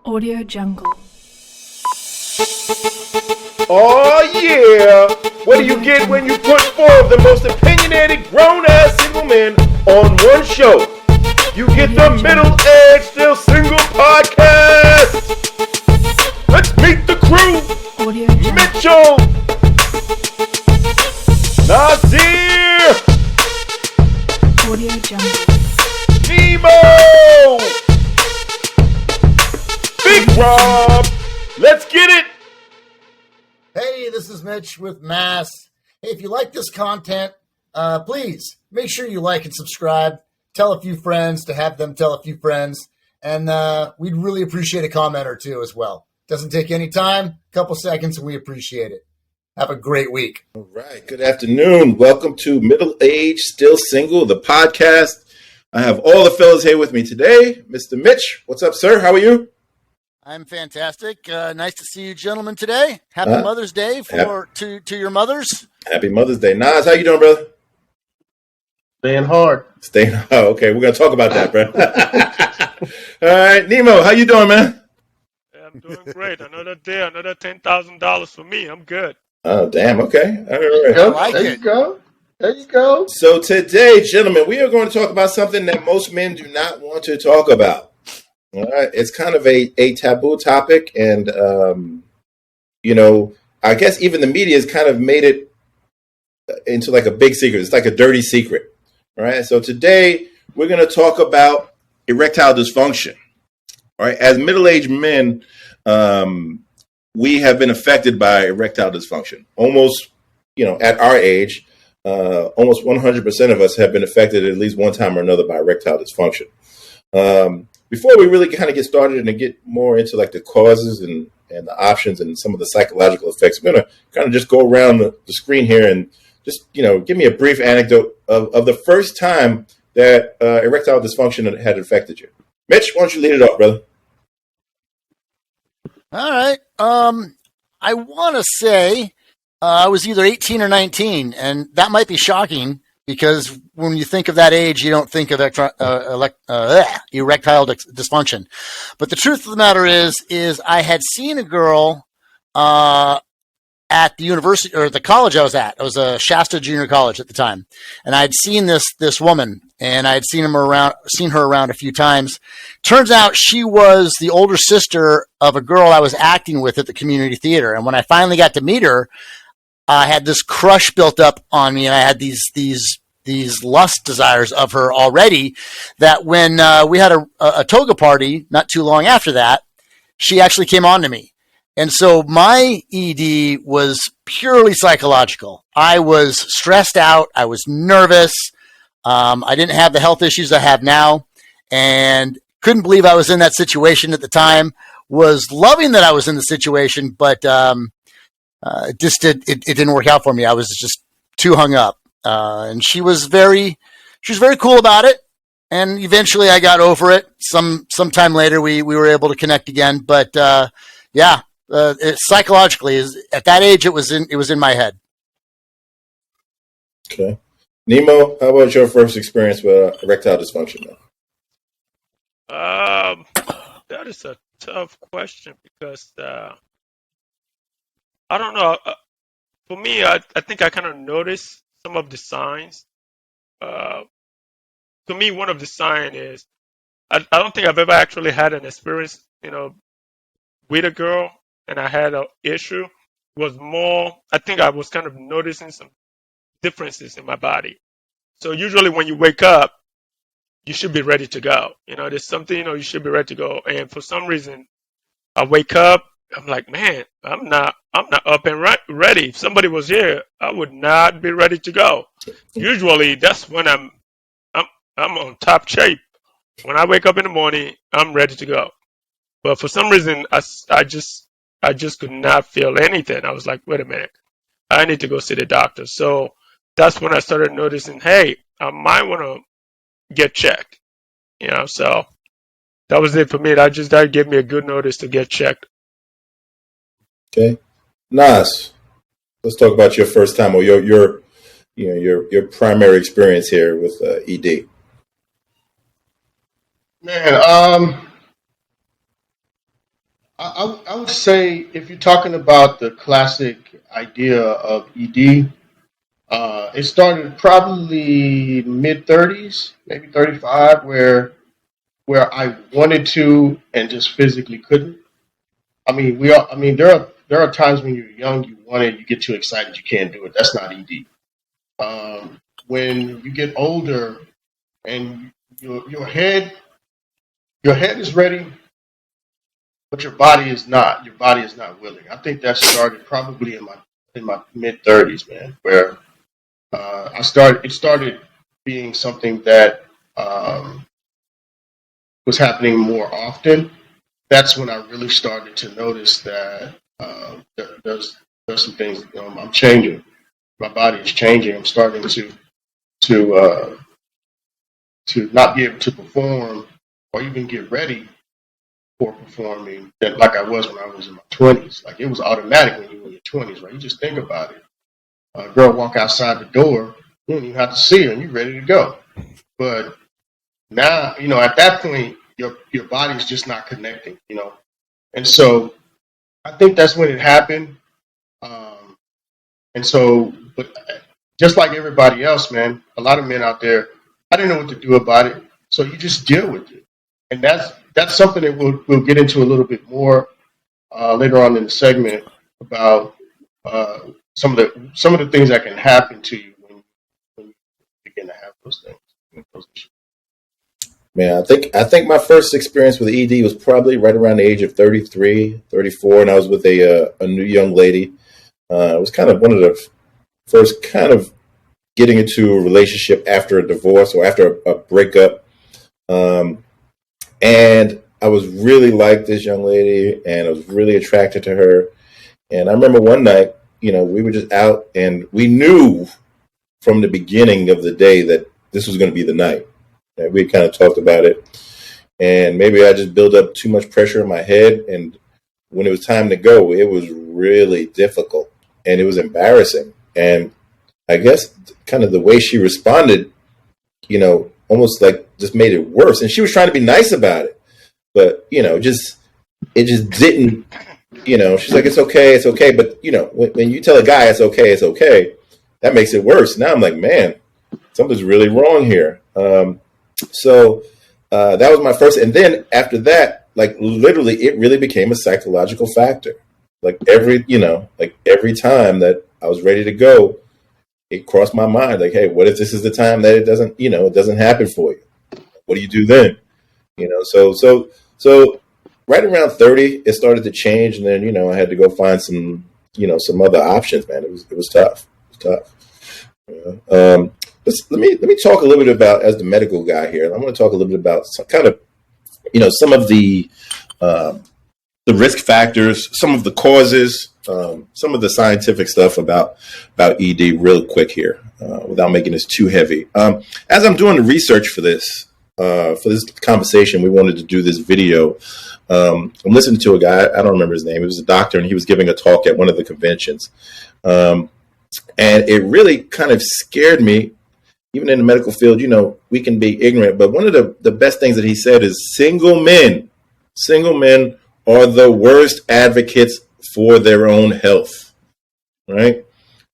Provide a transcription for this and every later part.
Audio Jungle. Oh yeah! What do you get when you put four of the most opinionated grown-ass single men on one show? You get the Middle-Aged Still Single podcast! Let's meet the crew! Audio Jungle. Mitchell! Nasir! Audio Jungle. Nemo! Big Rob! Let's get it! Hey, this is Mitch with Mass. Hey, if you like this content, please make sure you like and subscribe. Tell a few friends to have them tell a few friends. And we'd really appreciate a comment or two as well. Doesn't take any time, a couple seconds, and we appreciate it. Have a great week. All right, good afternoon. Welcome to Middle-Aged Still Single, the podcast. I have all the fellas here with me today. Mr. Mitch, what's up, sir? How are you? I'm fantastic. Nice to see you gentlemen today. Happy Mother's Day to your mothers. Happy Mother's Day. Nas, how you doing, brother? Staying hard. Okay, we're going to talk about that, bro. All right, Nemo, how you doing, man? Yeah, I'm doing great. Another day, another $10,000 for me. I'm good. Oh, damn, okay. All right. I like There it. you go. There you go. So today, gentlemen, we are going to talk about something that most men do not want to talk about. All right, it's kind of a taboo topic, and I guess even the media has kind of made it into like a big secret. It's like a dirty secret. All right, so today we're going to talk about erectile dysfunction. All right, as middle-aged men, we have been affected by erectile dysfunction. Almost, at our age, almost 100% of us have been affected at least one time or another by erectile dysfunction. Before we really kind of get started and get more into like the causes and the options and some of the psychological effects, I'm going to kind of just go around the screen here and just, give me a brief anecdote of the first time that erectile dysfunction had affected you. Mitch, why don't you lead it up, brother? All right. I want to say I was either 18 or 19, and that might be shocking because when you think of that age, you don't think of erectile dysfunction. But the truth of the matter is I had seen a girl at the university or the college I was at. I was a Shasta Junior College at the time, and I'd seen this woman, and I'd seen her around a few times. Turns out she was the older sister of a girl I was acting with at the community theater, and when I finally got to meet her, I had this crush built up on me, and I had these lust desires of her already. That when we had a toga party not too long after that, she actually came on to me. And so my ED was purely psychological. I was stressed out. I was nervous. I didn't have the health issues I have now, and couldn't believe I was in that situation at the time. Was loving that I was in the situation, but it didn't work out for me. I was just too hung up. And she was very cool about it. And eventually I got over it. Sometime later we were able to connect again. But psychologically, at that age, it was in my head. Okay. Nemo, how about your first experience with erectile dysfunction? That is a tough question because I don't know. For me, I think I kind of noticed some of the signs. To me, one of the signs is I don't think I've ever actually had an experience, with a girl, and I had an issue. It was more, I think I was kind of noticing some differences in my body. So usually when you wake up, you should be ready to go. There's something, you should be ready to go. And for some reason, I wake up, I'm like, man, I'm not up and ready. If somebody was here, I would not be ready to go. Usually that's when I'm on top shape. When I wake up in the morning, I'm ready to go. But for some reason, I just could not feel anything. I was like, wait a minute, I need to go see the doctor. So that's when I started noticing, hey, I might want to get checked. So that was it for me. That gave me a good notice to get checked. Okay. Nas, let's talk about your first time or your primary experience here with ED. Man, I would say if you're talking about the classic idea of ED, it started probably mid 30s, maybe 35, where I wanted to and just physically couldn't. I mean, there are times when you're young, you want it, you get too excited, you can't do it. That's not ED. When you get older and your head is ready, but your body is not. Your body is not willing. I think that started probably in my mid 30s, man, where it started being something that was happening more often. That's when I really started to notice that there's some things. I'm changing. My body is changing. I'm starting to not be able to perform or even get ready for performing that like I was when I was in my 20s. Like it was automatic when you were in your 20s, right? You just think about it. A girl walk outside the door, you don't even have to see her, and you're ready to go. But now, at that point, your body's just not connecting, And so I think that's when it happened. And so, but just like everybody else, man, a lot of men out there, I didn't know what to do about it. So you just deal with it. And that's something that we'll get into a little bit more later on in the segment about some of the things that can happen to you when you begin to have those things. Those issues. Man, I think my first experience with ED was probably right around the age of 33, 34, and I was with a new young lady. It was kind of one of the first kind of getting into a relationship after a divorce or after a breakup. And I was really like this young lady, and I was really attracted to her. And I remember one night, we were just out, and we knew from the beginning of the day that this was going to be the night. And we kind of talked about it, and maybe I just built up too much pressure in my head. And when it was time to go, it was really difficult, and it was embarrassing. And I guess kind of the way she responded, almost like just made it worse. And she was trying to be nice about it, but it just didn't. She's like, it's okay. But when you tell a guy it's okay, that makes it worse. Now I'm like, man, something's really wrong here. So that was my first. And then after that, like literally, it really became a psychological factor. Like every time that I was ready to go, it crossed my mind. Like, hey, what if this is the time that it doesn't happen for you? What do you do then? So right around 30, it started to change. And then, I had to go find some other options, man. It was tough. Let me talk a little bit about, as the medical guy here, I'm going to talk a little bit about some kind of, some of the risk factors, some of the causes, some of the scientific stuff about ED real quick here, without making this too heavy. As I'm doing the research for this conversation, we wanted to do this video. I'm listening to a guy, I don't remember his name. He was a doctor, and he was giving a talk at one of the conventions. And it really kind of scared me. Even in the medical field, we can be ignorant. But one of the best things that he said is single men are the worst advocates for their own health, right?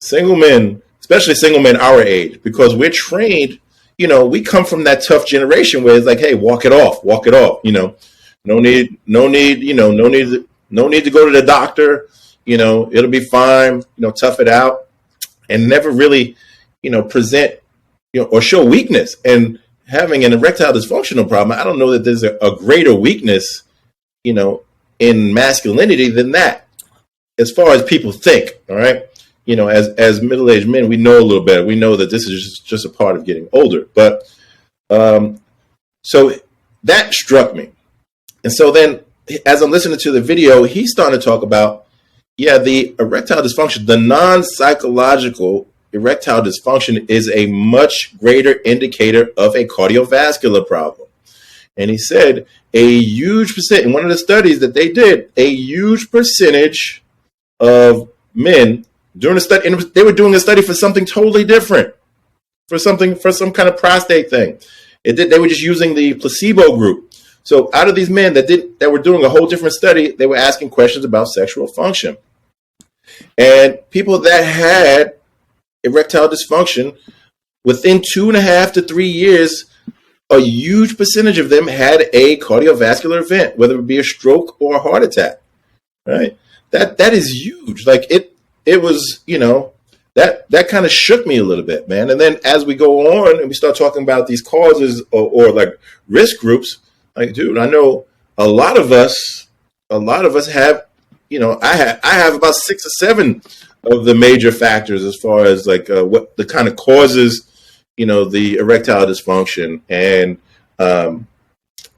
Single men, especially single men our age, because we're trained, we come from that tough generation where it's like, hey, walk it off, no need to go to the doctor, it'll be fine, tough it out, and never really, present, or show weakness. And having an erectile dysfunctional problem, I don't know that there's a greater weakness, in masculinity than that, as far as people think. All right. As middle-aged men, we know a little better. We know that this is just a part of getting older. But so that struck me. And so then as I'm listening to the video, he's starting to talk about, the erectile dysfunction, the non-psychological erectile dysfunction is a much greater indicator of a cardiovascular problem. And he said a huge percent, in one of the studies that they did, a huge percentage of men during the study, and they were doing a study for something totally different, for some kind of prostate thing. They were just using the placebo group. So out of these men that were doing a whole different study, they were asking questions about sexual function. And people that had erectile dysfunction, within 2.5 to 3 years, a huge percentage of them had a cardiovascular event, whether it be a stroke or a heart attack. Right? That is huge. Like it was, that kind of shook me a little bit, man. And then as we go on and we start talking about these causes or like risk groups, like, dude, I know a lot of us have, I have about 6 or 7 of the major factors as far as like what the kind of causes, the erectile dysfunction and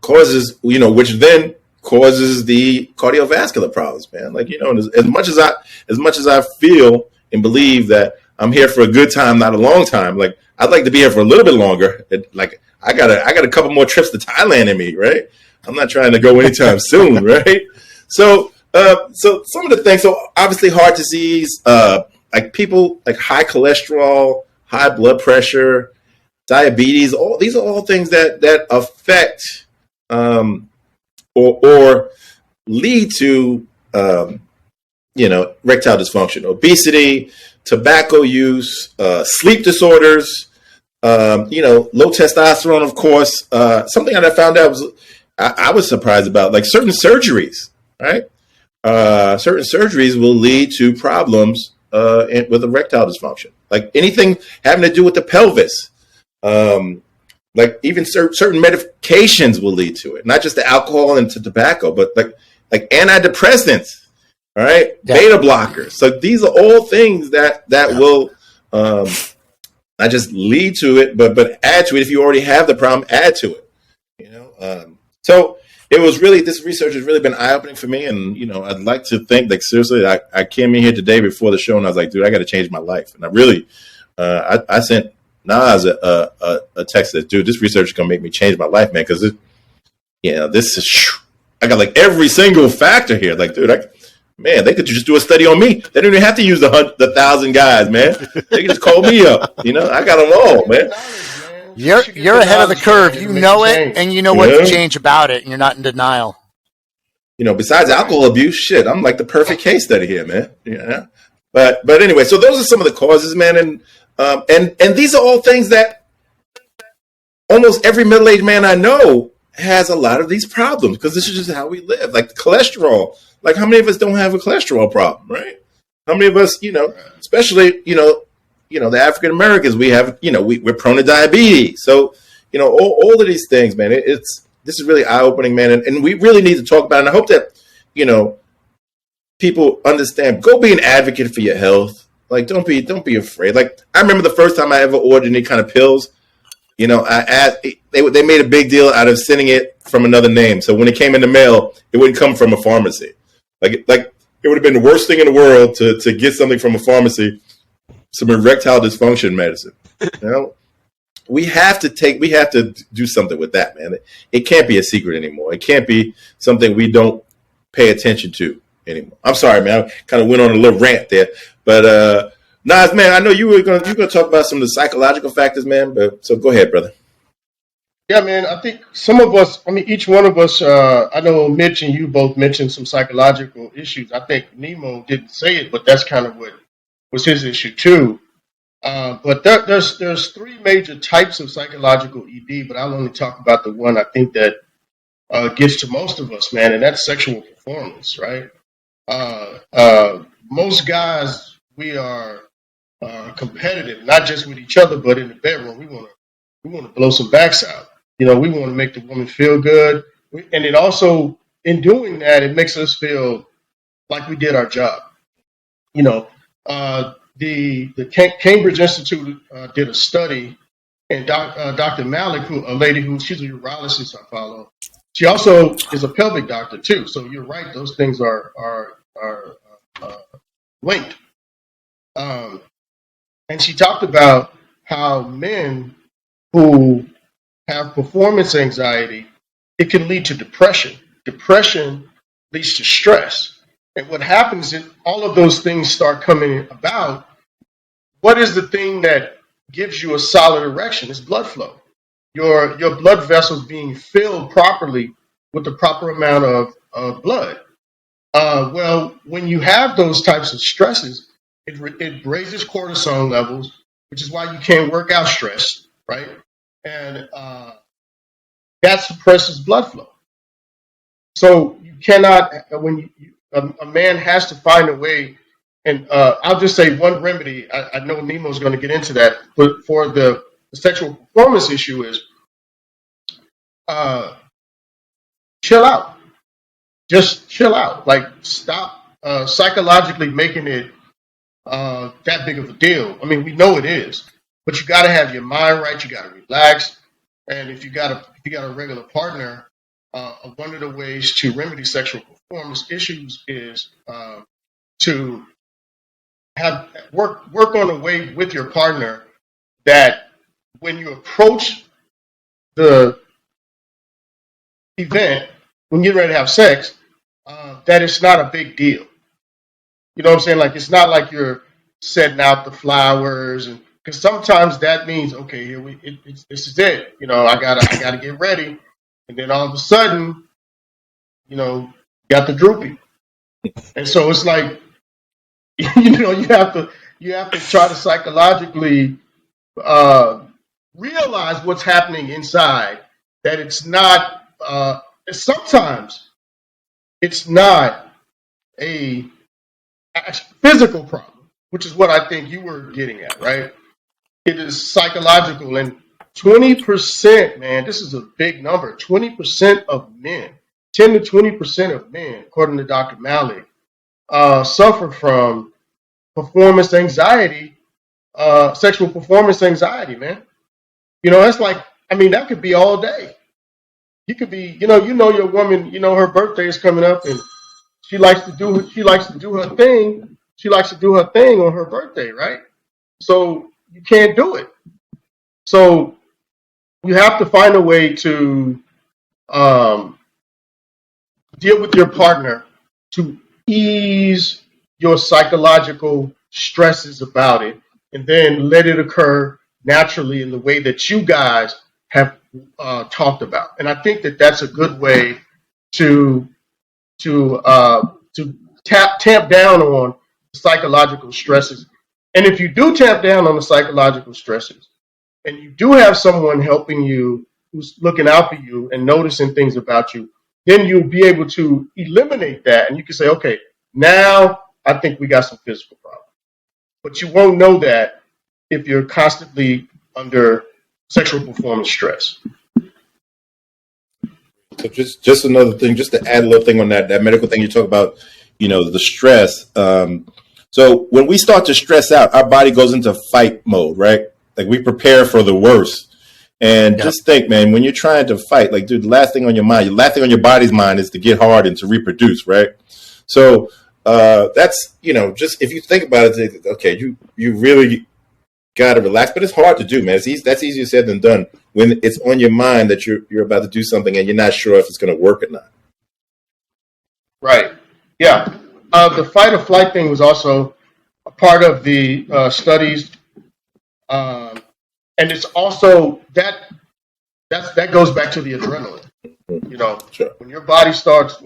causes, which then causes the cardiovascular problems, man. Like, as much as I feel and believe that I'm here for a good time, not a long time, like I'd like to be here for a little bit longer. Like I got a couple more trips to Thailand in me, right? I'm not trying to go anytime soon, right? So some of the things, so obviously heart disease, like people like high cholesterol, high blood pressure, diabetes, these are all things that affect or lead to erectile dysfunction, obesity, tobacco use, sleep disorders, low testosterone, of course. Something that I found out I was surprised about, like certain surgeries, right? Certain surgeries will lead to problems with erectile dysfunction, like anything having to do with the pelvis. Like even certain medications will lead to it, not just the alcohol and tobacco, but like antidepressants, all right, yeah. Beta blockers. So these are all things that will not just lead to it, but add to it. If you already have the problem, add to it. So it was really, this research has really been eye opening for me, and I'd like to think, like, seriously, I came in here today before the show, and I was like, dude, I got to change my life, and I really, I sent Nas a text that, dude, this research is gonna make me change my life, man, because this is, I got like every single factor here. Like, dude, man, they could just do a study on me. They don't even have to use the 1,000 guys, man. They can just call me up. I got them all, man. You're ahead of the curve. You know it, and you know what to change about it, and you're not in denial. Besides alcohol abuse, shit, I'm like the perfect case study here, man. Yeah. But anyway, so those are some of the causes, man, and these are all things that almost every middle-aged man I know has a lot of these problems, because this is just how we live. Like the cholesterol. Like, how many of us don't have a cholesterol problem, right? How many of us, especially, the African Americans, we have, we're prone to diabetes. So, all of these things, man, this is really eye opening, man. And we really need to talk about it. And I hope that, people understand, go be an advocate for your health. Like, don't be afraid. Like, I remember the first time I ever ordered any kind of pills, I asked, they made a big deal out of sending it from another name. So when it came in the mail, it wouldn't come from a pharmacy. Like it would have been the worst thing in the world to get something from a pharmacy, some erectile dysfunction medicine. We have to do something with that, man. It can't be a secret anymore. It can't be something we don't pay attention to anymore. I'm sorry, man. I kind of went on a little rant there, but Nas, man, I know you were gonna talk about some of the psychological factors, man. But so go ahead, brother. Yeah, man, I think some of us, each one of us, I know Mitch and you both mentioned some psychological issues. I think Nemo didn't say it, but that's kind of what was his issue too. But there's 3 major types of psychological ED, but I'll only talk about the one I think that gets to most of us, man, and that's sexual performance, right? Most guys, we are competitive, not just with each other, but in the bedroom. We want to blow some backs out. We want to make the woman feel good. And it also, in doing that, it makes us feel like we did our job. The Cambridge Institute did a study, and Dr. Malik, she's a urologist I follow, she also is a pelvic doctor too. So you're right; those things are linked. And she talked about how men who have performance anxiety, it can lead to depression. Depression leads to stress. And what happens is all of those things start coming about. What is the thing that gives you a solid erection? It's blood flow. Your blood vessels being filled properly with the proper amount of blood. Well, when you have those types of stresses, it raises cortisol levels, which is why you can't work out stress, right? And that suppresses blood flow. So you cannot, a man has to find a way, and I'll just say one remedy. I know Nemo's going to get into that, but for the sexual performance issue is chill out. Just chill out. Like, stop psychologically making it that big of a deal. I mean, we know it is, but you got to have your mind right. You got to relax, and if you got a regular partner, one of the ways to remedy sexual performance issues is to have work on a way with your partner that when you approach the event, when you're ready to have sex, that it's not a big deal. You know what I'm saying? Like, it's not like you're setting out the flowers, and because sometimes that means, okay, this is it. You know, I gotta get ready, and then all of a sudden, you know, got the droopy, and so it's like, you know, you have to try to psychologically realize what's happening inside. That it's not. Sometimes it's not a physical problem, which is what I think you were getting at, right? It is psychological, and 20%, man, this is a big number. 20% of men, 10 to 20% of men, according to Dr. Malik, suffer from performance anxiety, sexual performance anxiety, man. You know, that's like, I mean, that could be all day. You could be, you know your woman, you know, her birthday is coming up, and she likes to do her thing. She likes to do her thing on her birthday, right? So you can't do it. So you have to find a way to deal with your partner to ease your psychological stresses about it, and then let it occur naturally in the way that you guys have talked about. And I think that that's a good way to tamp down on psychological stresses. And if you do tamp down on the psychological stresses, and you do have someone helping you who's looking out for you and noticing things about you, then you'll be able to eliminate that. And you can say, okay, now I think we got some physical problems. But you won't know that if you're constantly under sexual performance stress. So just another thing, just to add a little thing on that medical thing you talk about, you know, the stress. So when we start to stress out, our body goes into fight mode, right? Like, we prepare for the worst. And just think, man, when you're trying to fight, like, dude, the last thing on your mind, the last thing on your body's mind is to get hard and to reproduce, right? So that's, you know, just if you think about it, okay, you really got to relax, but it's hard to do, man. That's easier said than done when it's on your mind that you're about to do something and you're not sure if it's going to work or not. Right. Yeah. The fight or flight thing was also a part of the studies, and it's also that goes back to the adrenaline. You know, Sure. when your body starts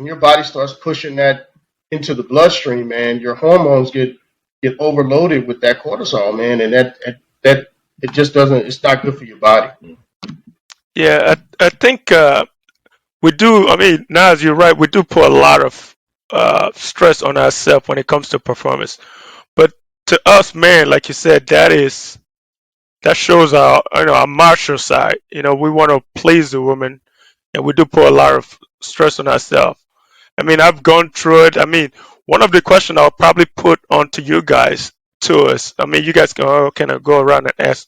pushing that into the bloodstream, man, your hormones get overloaded with that cortisol, man, and that it just doesn't. It's not good for your body. Yeah, I think we do. I mean, Naz, you're right. We do put a lot of stress on ourselves when it comes to performance. But to us, man, like you said, that shows our martial side. You know, we want to please the woman, and we do put a lot of stress on ourselves. I mean, I've gone through it. I mean, one of the questions I'll probably put onto you guys too is, I mean, you guys can kind of go around and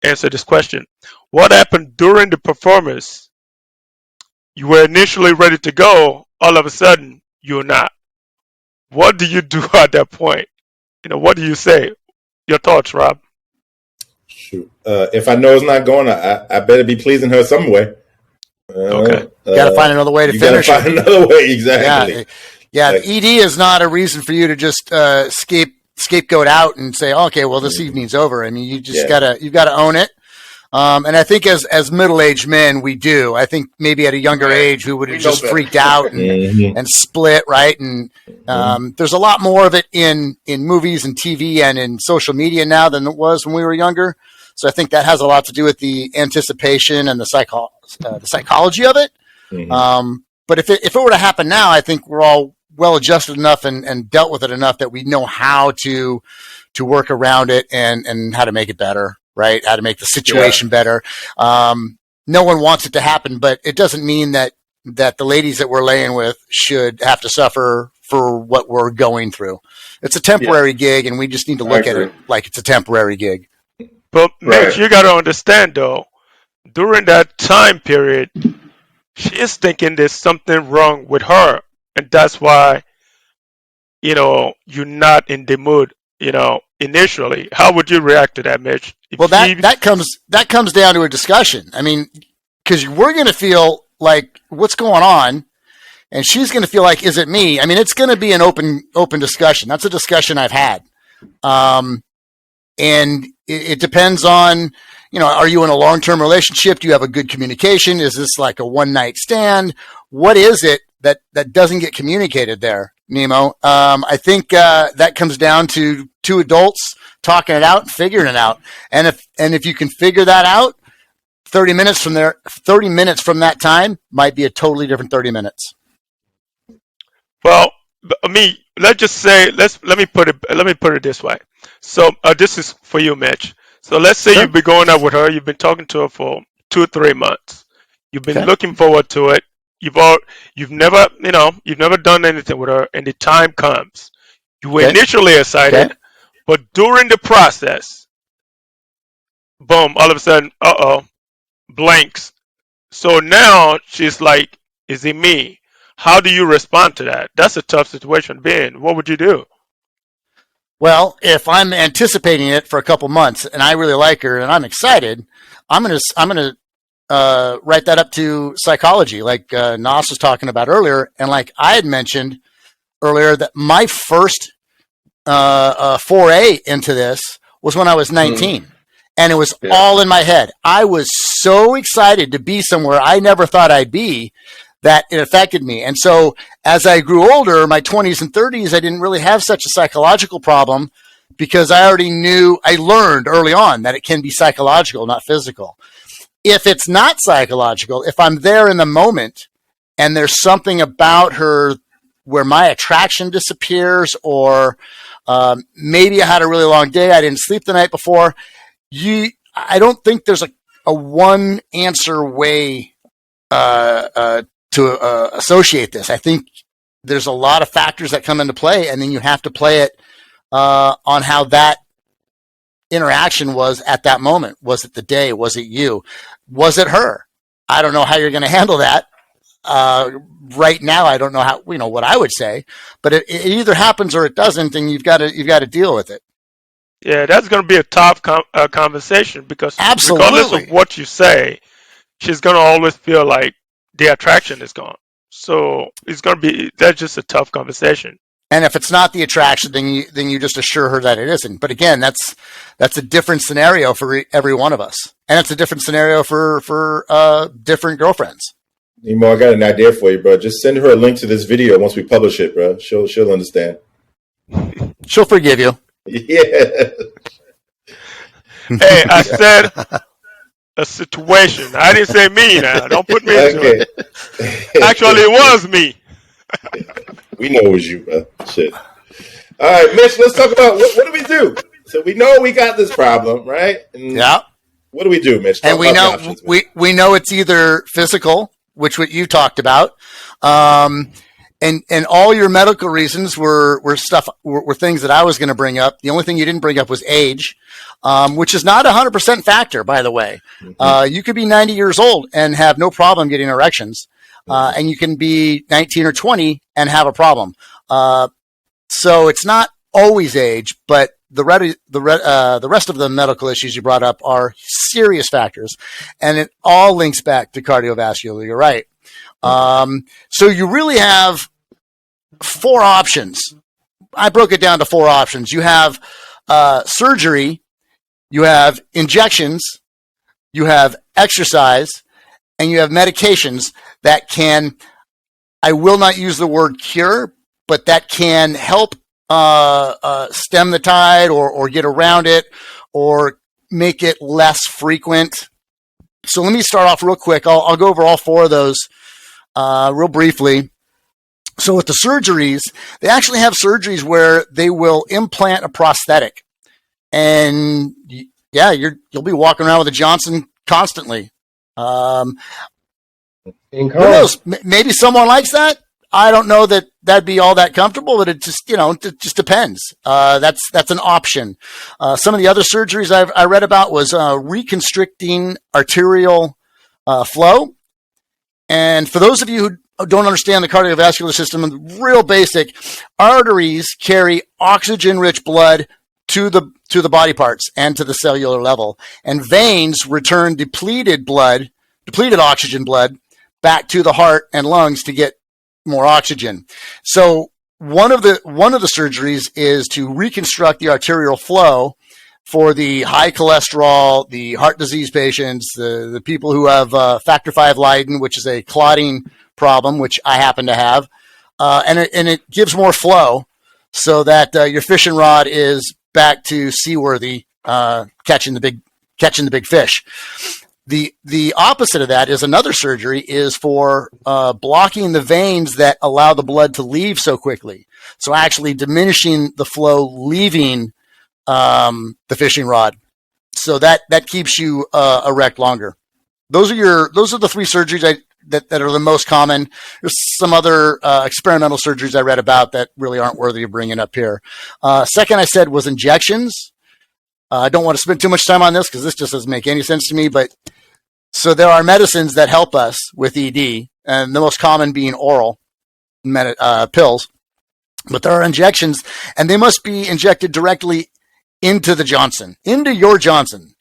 answer this question. What happened during the performance? You were initially ready to go. All of a sudden, you're not. What do you do at that point? You know, what do you say? Your thoughts, Rob? Shoot. If I know it's not going, I better be pleasing her some way. Okay. You got to find another way to finish You got to find another way, exactly. Yeah. Like, ED is not a reason for you to just scapegoat out and say, okay, well, this evening's over. I mean, you got to own it. And I think as middle-aged men, we do. I think maybe at a younger age, we would have just freaked out and split, right? And there's a lot more of it in movies and TV and in social media now than it was when we were younger. So I think that has a lot to do with the anticipation and the psychology of it. But if it were to happen now, I think we're all well adjusted enough and dealt with it enough that we know how to work around it and how to make it better, right? How to make the situation better. No one wants it to happen, but it doesn't mean that the ladies that we're laying with should have to suffer for what we're going through. It's a temporary gig, and we just need to look at it like it's a temporary gig. But Mitch, you got to understand though, during that time period, she is thinking there's something wrong with her, and that's why, you're not in the mood, initially. How would you react to that, Mitch? Well, that comes down to a discussion. I mean, because we're going to feel like what's going on, and she's going to feel like, is it me? I mean, it's going to be an open discussion. That's a discussion I've had. And it depends on, are you in a long-term relationship? Do you have a good communication? Is this like a one-night stand? What is it that doesn't get communicated there, Nemo? I think that comes down to two adults talking it out and figuring it out. And if you can figure that out, 30 minutes from that time might be a totally different 30 minutes. Well, I mean, let's just say, let me put it this way. So this is for you, Mitch. So let's say you've been going out with her, you've been talking to her for 2 or 3 months. You've been looking forward to it. You've never done anything with her, and the time comes. You were initially excited, but during the process, boom, all of a sudden, blanks. So now she's like, is it me? How do you respond to that? That's a tough situation to be in. What would you do? Well, if I'm anticipating it for a couple months and I really like her and I'm excited, I'm gonna write that up to psychology, like Nas was talking about earlier, and like I had mentioned earlier that my first foray into this was when I was 19, and it was all in my head. I was so excited to be somewhere I never thought I'd be that it affected me. And so as I grew older, my 20s and 30s, I didn't really have such a psychological problem because I learned early on that it can be psychological, not physical. If it's not psychological, if I'm there in the moment and there's something about her where my attraction disappears, or maybe I had a really long day, I didn't sleep the night before, I don't think there's a one answer way to associate this. I think there's a lot of factors that come into play, and then you have to play it on how that interaction was at that moment. Was it the day? Was it you? Was it her? I don't know how you're going to handle that. Right now, I don't know how, what I would say, but it either happens or it doesn't, and you've got to deal with it. Yeah, that's going to be a tough conversation because regardless of what you say, she's going to always feel like the attraction is gone. So that's just a tough conversation. And if it's not the attraction, then you just assure her that it isn't. But again, that's a different scenario for every one of us, and it's a different scenario for different girlfriends. Nemo, I got an idea for you, bro. Just send her a link to this video once we publish it, bro. She'll understand. She'll forgive you. Yeah. Hey, I said a situation. I didn't say me now. Don't put me into it. Actually, it was me. We know it was you, bro. Shit. All right, Mitch, let's talk about what do we do? So we know we got this problem, right? And what do we do, Mitch? And we know options, we know it's either physical, which what you talked about, and all your medical reasons were things that I was going to bring up. The only thing you didn't bring up was age, which is not 100% factor, by the way. You could be 90 years old and have no problem getting erections, and you can be 19 or 20 and have a problem. So it's not always age, but the rest of the medical issues you brought up are serious factors, and it all links back to cardiovascular. You're right. So you really have 4 options. I broke it down to 4 options. You have surgery, you have injections, you have exercise, and you have medications that can, I will not use the word cure, but that can help stem the tide or get around it or make it less frequent. So let me start off real quick. I'll go over all four of those real briefly. So with the surgeries, they actually have surgeries where they will implant a prosthetic. And yeah, you'll be walking around with a Johnson constantly. Who knows? Maybe someone likes that. I don't know that that'd be all that comfortable, but it just, it just depends. That's an option. Some of the other surgeries I read about was reconstructing arterial flow. And for those of you who don't understand the cardiovascular system, real basic, arteries carry oxygen-rich blood to the body parts and to the cellular level, and veins return depleted oxygen blood back to the heart and lungs to get more oxygen. So one of the surgeries is to reconstruct the arterial flow for the high cholesterol, the heart disease patients, the people who have factor V Leiden, which is a clotting problem, which I happen to have, and it gives more flow so that your fishing rod is back to seaworthy, catching the big fish. The opposite of that is another surgery is for blocking the veins that allow the blood to leave so quickly. So actually diminishing the flow leaving the fishing rod, so that keeps you erect longer. Those are the three surgeries that are the most common. There's some other experimental surgeries I read about that really aren't worthy of bringing up here. Second, I said was injections. I don't want to spend too much time on this because this just doesn't make any sense to me. But so there are medicines that help us with ED, and the most common being oral pills. But there are injections, and they must be injected directly into the Johnson, into your Johnson,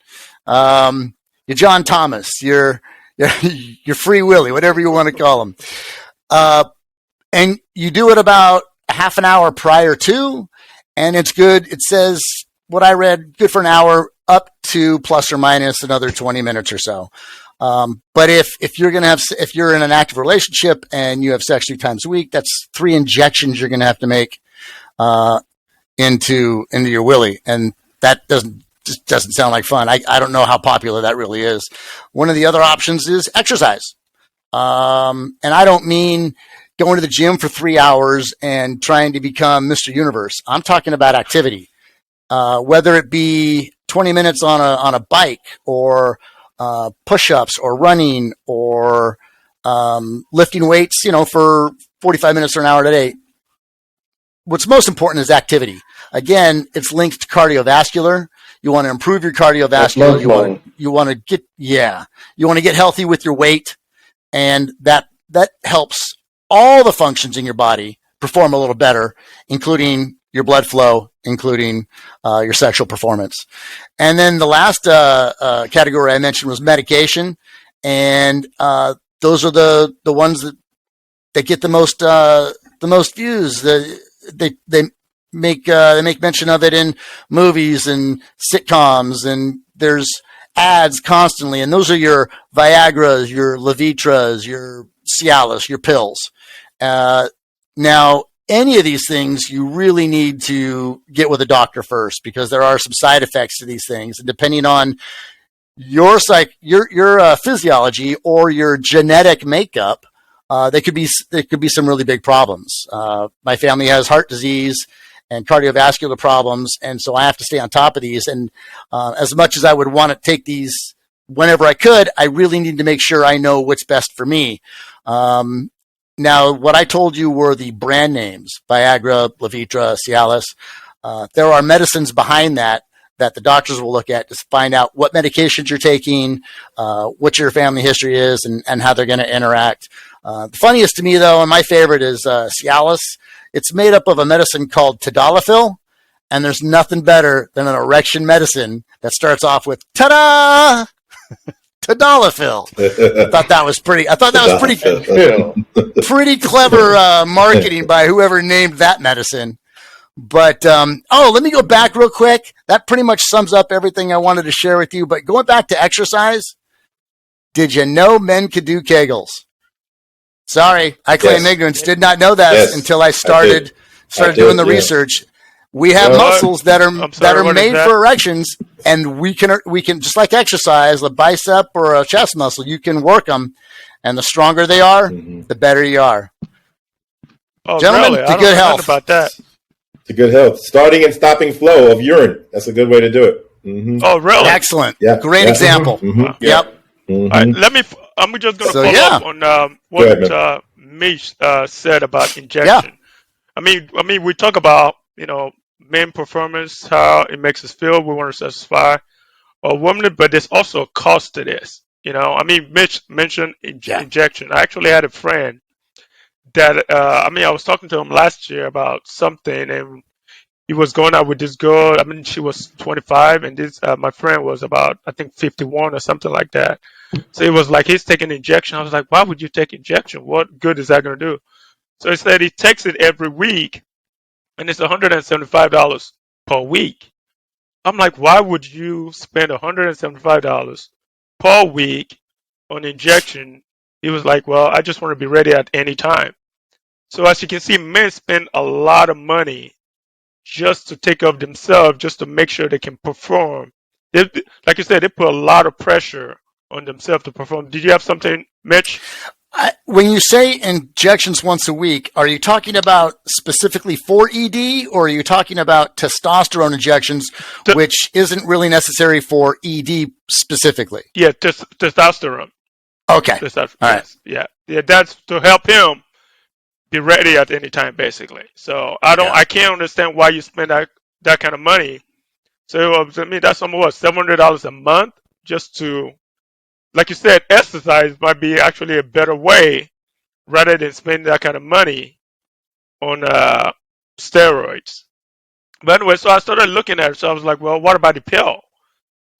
your John Thomas, your Free Willy, whatever you want to call them. And you do it about a half an hour prior to, and it's good. It says, what I read, good for an hour up to plus or minus another 20 minutes or so. But if you're in an active relationship and you have sex 3 times a week, that's 3 injections you're going to have to make into your willy, and that doesn't sound like fun. I don't know how popular that really is. One of the other options is exercise, and I don't mean going to the gym for 3 hours and trying to become Mr. Universe. I'm talking about activity, whether it be 20 minutes on a bike or push-ups or running or lifting weights, for 45 minutes or an hour a day. What's most important is activity. Again, it's linked to cardiovascular. You want to improve your cardiovascular. You want to get healthy with your weight, and that helps all the functions in your body perform a little better, including your blood flow, including your sexual performance. And then the last category I mentioned was medication, and those are the ones that get the most views. They make mention of it in movies and sitcoms, and there's ads constantly. And those are your Viagras, your Levitras, your Cialis, your pills. Now, any of these things, you really need to get with a doctor first, because there are some side effects to these things, and depending on your physiology or your genetic makeup, there could be some really big problems. My family has heart disease and cardiovascular problems, and so I have to stay on top of these. And as much as I would want to take these whenever I could, I really need to make sure I know what's best for me. Now, what I told you were the brand names: Viagra, Levitra, Cialis. There are medicines behind that the doctors will look at to find out what medications you're taking, what your family history is, and how they're going to interact. The funniest to me, though, and my favorite, is Cialis. It's made up of a medicine called tadalafil, and there's nothing better than an erection medicine that starts off with "ta-da!" Tadalafil. I thought that was pretty clever marketing by whoever named that medicine. But let me go back real quick. That pretty much sums up everything I wanted to share with you. But going back to exercise, Did you know men could do Kegels? Sorry, I claim Yes. ignorance. Did not know that Yes, until I I started did, doing the yeah. research. We have Well, muscles that I'm are sorry, what is made that? for erections, and we can just like exercise, a bicep or a chest muscle. You can work them, and the stronger they are, Mhm. the better you are. Oh, Gentlemen, really? to I don't good know nothing health. about that. To good health. Starting and stopping flow of urine. That's a good way to do it. Oh, really? Excellent. Yeah. Great Yeah. example. Mhm. Yep. All right, Mhm. I'm just going to So follow yeah, up on Go ahead, what man. Mish said about yeah. injection. We talk about, men performance, how it makes us feel. We want to satisfy a woman, but there's also a cost to this. Mitch mentioned Yeah. injection. I actually had a friend that, I was talking to him last year about something, and he was going out with this girl. She was 25, and this my friend was about, I think, 51 or something like that. So it was like he's taking injection. I was like, why would you take injection? What good is that going to do? So he said he takes it every week, and it's $175 per week. I'm like, why would you spend $175 per week on injection? He was like, well, I just want to be ready at any time. So as you can see, men spend a lot of money just to take care of themselves, just to make sure they can perform. Like you said, they put a lot of pressure on themselves to perform. Did you have something, Mitch? When you say injections once a week, are you talking about specifically for ED, or are you talking about testosterone injections, T- which isn't really necessary for ED specifically? yeah, testosterone. Okay. Testosterone. All right. Yes. Yeah. Yeah. That's to help him be ready at any time, basically. So Yeah. I can't understand why you spend that kind of money. So to me, that's almost $700 a month just to, like you said, exercise might be actually a better way rather than spending that kind of money on steroids. But anyway, so I started looking at it. So I was like, well, what about the pill?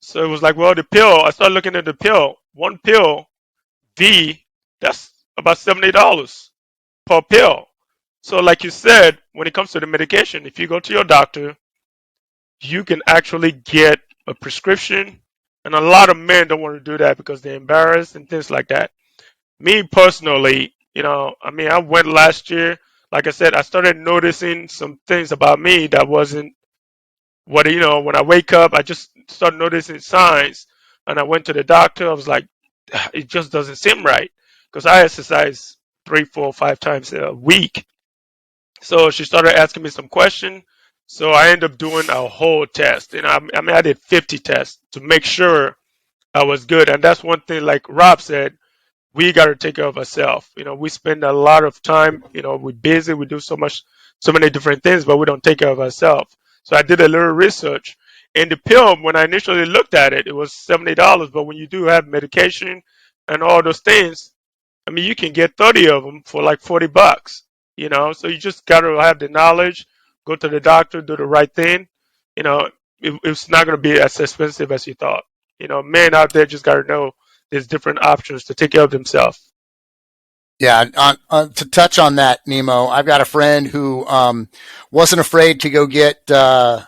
So it was like, well, the pill. I started looking at the pill. One pill, that's about $70 per pill. So, like you said, when it comes to the medication, if you go to your doctor, you can actually get a prescription. And a lot of men don't want to do that because they're embarrassed and things like that. Me personally, I went last year. Like I said, I started noticing some things about me that wasn't when I wake up, I just start noticing signs. And I went to the doctor. I was like, it just doesn't seem right because I exercise 3, 4, 5 times a week. So she started asking me some questions. So I ended up doing a whole test. I did 50 tests to make sure I was good. And that's one thing, like Rob said, we got to take care of ourselves. We spend a lot of time, we're busy, we do so many different things, but we don't take care of ourselves. So I did a little research. And the pill, when I initially looked at it, it was $70. But when you do have medication and all those things, you can get 30 of them for like $40. So you just got to have the knowledge, go to the doctor, do the right thing. It's not going to be as expensive as you thought. Men out there just got to know there's different options to take care of themselves. Yeah. To touch on that, Nemo, I've got a friend who wasn't afraid to go get a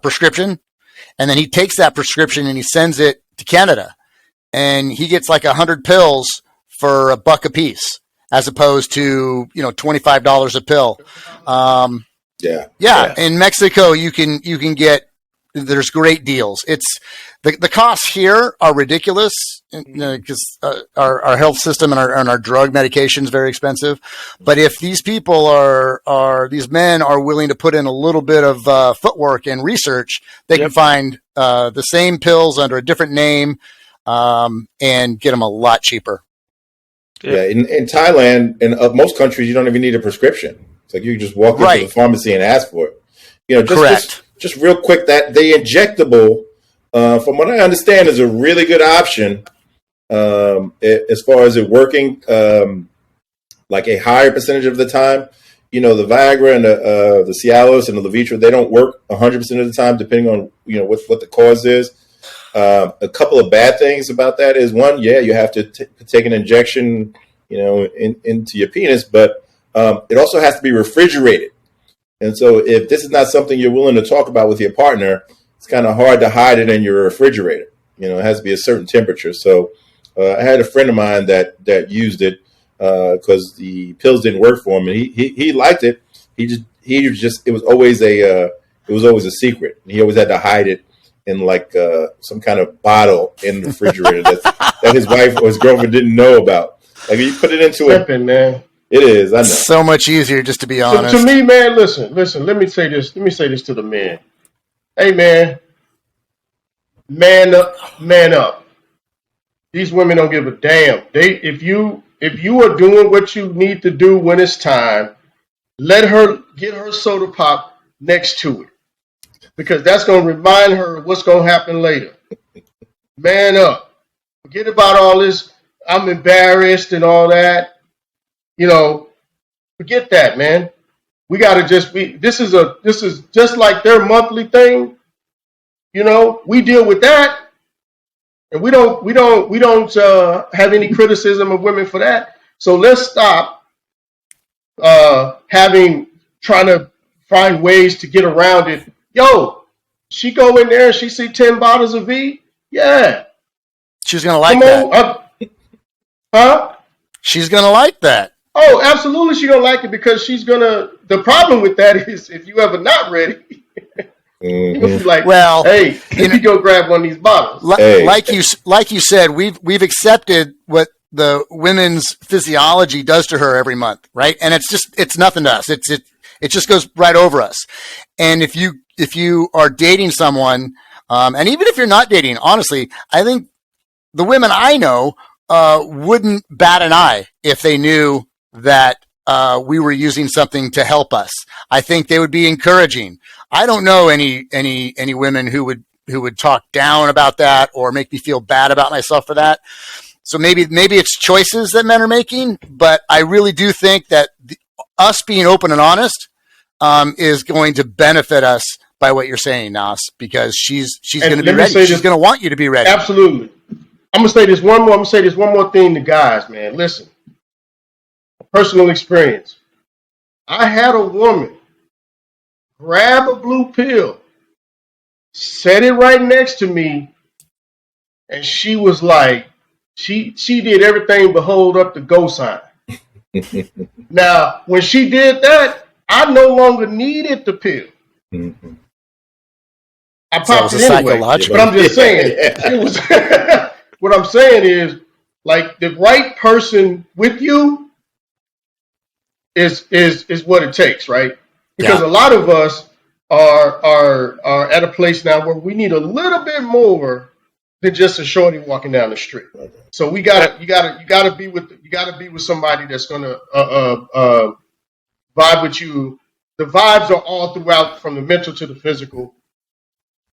prescription, and then he takes that prescription and he sends it to Canada, and he gets like 100 pills for $1 a piece, as opposed to $25 a pill. Yeah. Yeah, in Mexico you can get, there's great deals. It's the costs here are ridiculous because our health system and our drug medication is very expensive. But if these people these men are willing to put in a little bit of footwork and research, they can Yep. find the same pills under a different name and get them a lot cheaper. Yep. Yeah. In Thailand, in most countries, you don't even need a prescription. It's like you can just walk into the Right. pharmacy and ask for it. Correct. Just real quick, that the injectable, from what I understand, is a really good option as far as it working like a higher percentage of the time. The Viagra and the Cialis and the Levitra, they don't work 100% of the time, depending on what the cause is. A couple of bad things about that is, one, yeah, you have to take an injection, into your penis, but it also has to be refrigerated. And so if this is not something you're willing to talk about with your partner, it's kind of hard to hide it in your refrigerator. It has to be a certain temperature. So I had a friend of mine that used it because the pills didn't work for him, and he liked it. He just it was always a secret. He always had to hide it in like some kind of bottle in the refrigerator that his wife or his girlfriend didn't know about. Like you put it into Tripping, man. It is. I know. So much easier, just to be honest. To me, man, listen. Let me say this. Let me say this to the men. Hey, man up. These women don't give a damn. If you are doing what you need to do when it's time, let her get her soda pop next to it, because that's going to remind her of what's going to happen later. Man up. Forget about all this. I'm embarrassed and all that. Forget that, man. We got to just be. This is just like their monthly thing. We deal with that, and we don't have any criticism of women for that. So let's stop trying to find ways to get around it. Yo, she go in there and she see 10 bottles of V. Yeah, she's gonna like that. Huh? She's gonna like that. Oh, absolutely, she's gonna like it, because she's gonna. The problem with that is if you ever not ready. You're gonna be like, well, hey, let me go grab one of these bottles. Like you said, we've accepted what the women's physiology does to her every month, right? And it's nothing to us. It just goes right over us. And if you are dating someone, and even if you're not dating, honestly, I think the women I know wouldn't bat an eye if they knew that we were using something to help us. I think they would be encouraging. I don't know any women who would talk down about that or make me feel bad about myself for that. So maybe it's choices that men are making, but I really do think that us being open and honest is going to benefit us by what you're saying, Nas, because she's going to be ready. She's going to want you to be ready. Absolutely. I'm gonna say this one more thing to guys, man. Listen, personal experience. I had a woman grab a blue pill, set it right next to me, and she was like, she did everything but hold up the go sign. Now, when she did that, I no longer needed the pill. Mm-hmm. I popped it anyway, but I'm just saying it was. What I'm saying is, like, the right person with you is what it takes, right? Because a lot of us are at a place now where we need a little bit more than just a shorty walking down the street. So you gotta be with somebody that's gonna vibe with you. The vibes are all throughout, from the mental to the physical.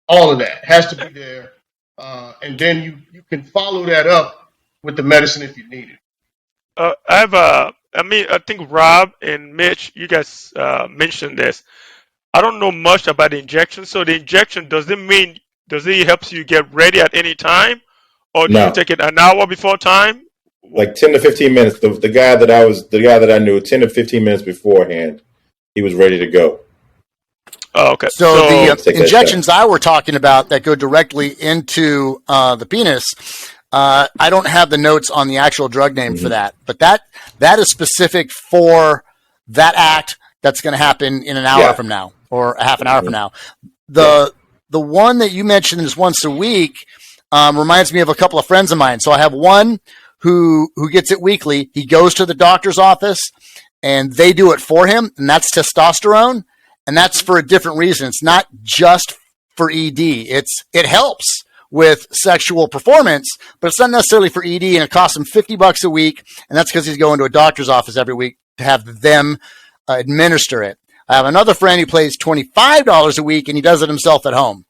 All of that has to be there. And then you can follow that up with the medicine if you need it. I think Rob and Mitch, you guys mentioned this. I don't know much about the injection. So the injection, does it help you get ready at any time? Or do you take it an hour before time? Like 10 to 15 minutes. The guy that I knew, 10 to 15 minutes beforehand, he was ready to go. Oh, okay. So the injections I were talking about that go directly into the penis, I don't have the notes on the actual drug name for that, but that is specific for that act that's going to happen in an hour from now or a half an hour from now. The one that you mentioned is once a week reminds me of a couple of friends of mine. So I have one who gets it weekly. He goes to the doctor's office and they do it for him, and that's testosterone. And that's for a different reason. It's not just for ED. It helps with sexual performance, but it's not necessarily for ED, and it costs him $50 a week, and that's because he's going to a doctor's office every week to have them administer it. I have another friend who pays $25 a week, and he does it himself at home.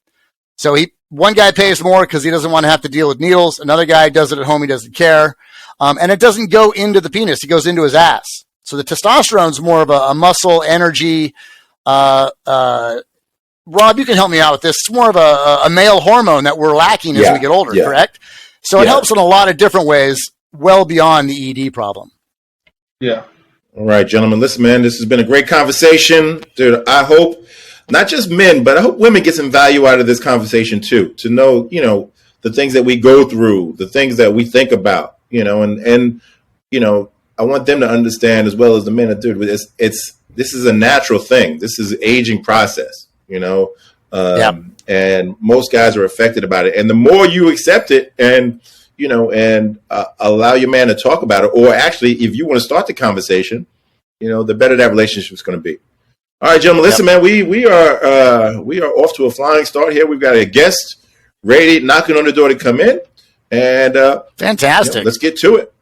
So one guy pays more because he doesn't want to have to deal with needles. Another guy does it at home. He doesn't care. And it doesn't go into the penis. It goes into his ass. So the testosterone is more of a muscle energy. Rob, you can help me out with this. It's more of a male hormone that we're lacking as we get older, correct? So it helps in a lot of different ways, well beyond the ED problem. Yeah. All right, gentlemen. Listen, man, this has been a great conversation. Dude, I hope not just men, but I hope women get some value out of this conversation too. To know, the things that we go through, the things that we think about, and I want them to understand as well as the men, dude, this is a natural thing. This is an aging process, and most guys are affected about it. And the more you accept it and allow your man to talk about it, or actually, if you want to start the conversation, the better that relationship is going to be. All right, gentlemen, listen, man, we are off to a flying start here. We've got a guest ready, knocking on the door to come in, and fantastic. let's get to it.